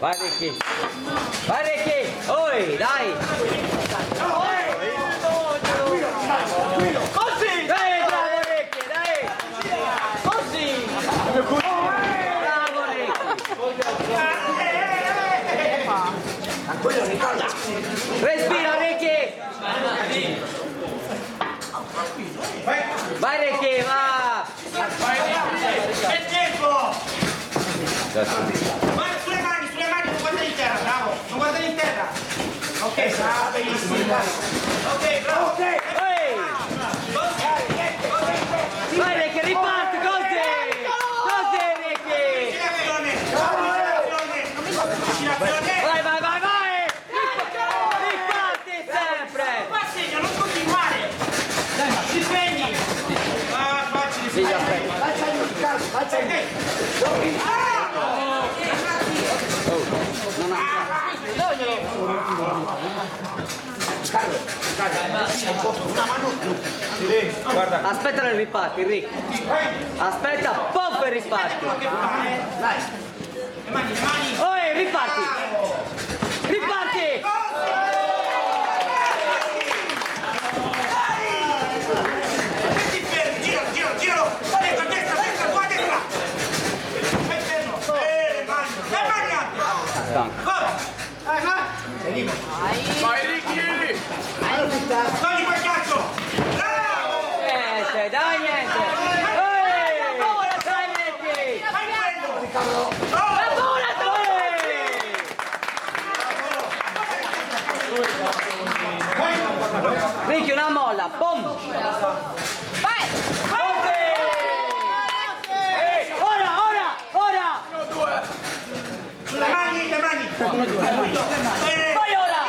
Vai Ricky! Vai Ricky! Oi, dai! Così! Dai, bravo Ricky, dai! Così! Bravo Ricky! Respira Ricky! Vai Ricky, va! C'è tempo! Sulle mani, non guardare in terra, bravo! Non guardare in terra! Ok, bravo, benissimo! Ok, bravo! Ok! Vai Ricky, riparti, così! Così Ricky! Vicinazione! Vai, vai, vai, vai! Riparti sempre! Ma segna, non continuare! Ti impegni! Ah, facile! Sì, aspetta! Guarda! Aspetta che riparti, Rick! Aspetta, pop e riparti! Dai! Le mani! Oi, riparti! Riparti! Metti fermo! Giro! A destra, tua destra! Fai fermo! Le mani alte! Stanco. Vai Ricky! Togli quel calcio! Bravo! Niente, dai niente! Ehi! Dai Ricky! Fai quello! Ricky, una molla! Boom! Vai! Ora! Le mani! Vai ora!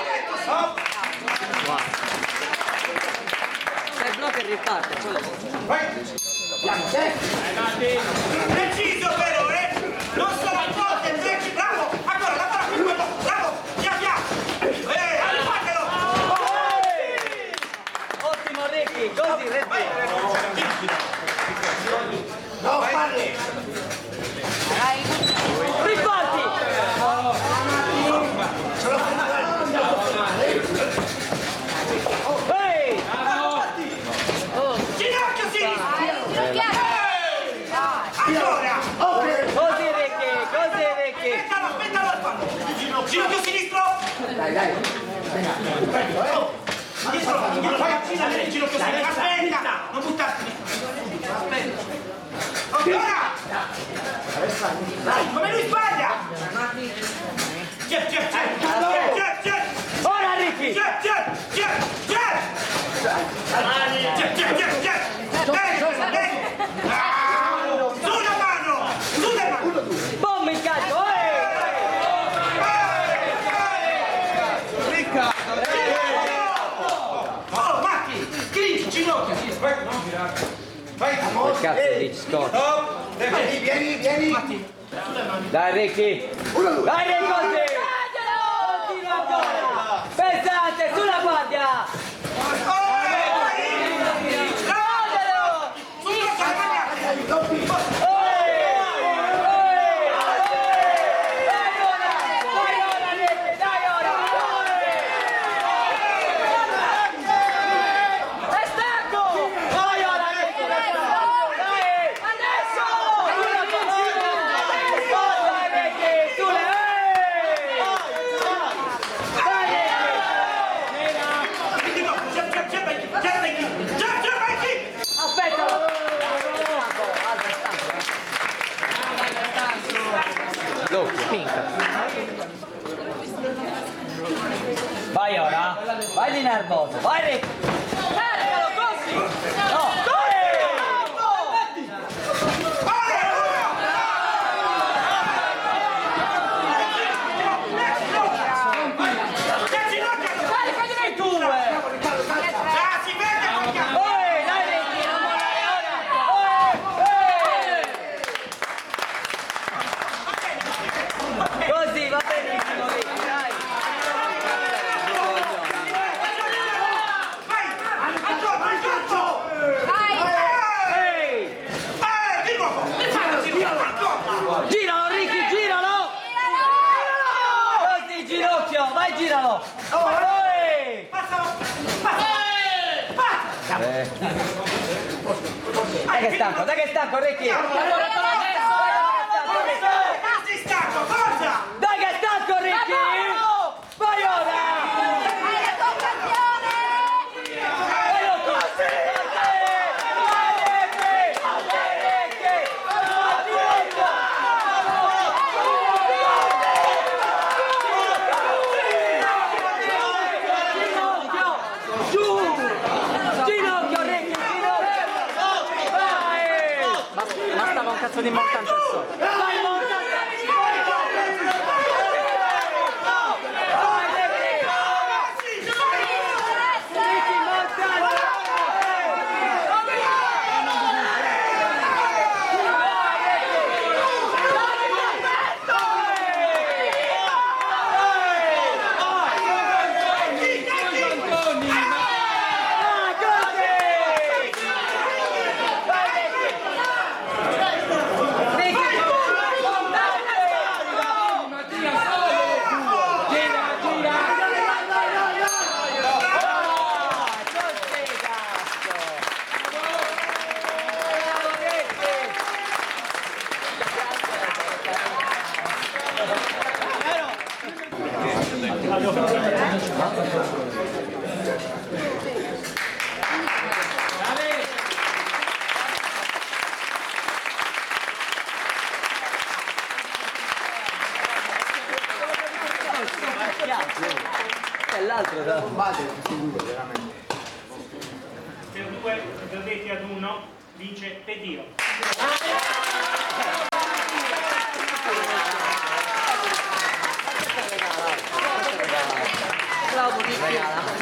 Se blocca e riparte, Preciso però, non solo a volte, bravo! Ancora, bravo! Via! Fatelo! Ottimo Ricky, così respira! No, parli! Riparti! Ehi! Ginocchio sinistro! Ancora! Così Ricky! Aspettalo al fallo! Ginocchio sinistro! Dai. Dietro, fai ginocchio sinistro! Aspetta! Non buttarti! Aspetta! Ancora! Come lui sbaglia! Ora Ricky! Su la mano! Bomba in calcio! Oh, Matti! Stringi, ginocchia! Vai! Che cazzo dici, scorda? Vieni! Dai Ricky! Dai Ricky così! Continua ancora! Pesante, sulla guardia! Vai ora, vai di nervoso, vai Rick! Caricalo così! No! Carica di me tu! Si vede qualche... Dai Ricky, non muore ora! Così va benissimo Ricky, dai! Vai! Ancora! No! Dai! Passalo! Passa! Dai che stanco, Ricky! Sei stanco, forza! Dai che stanco, Ricky! Vai ora! Bastava un cazzo di importante adesso. E l'altro da Per 2 verdetti ad 1 vince Petiro. Bravo, Ricky.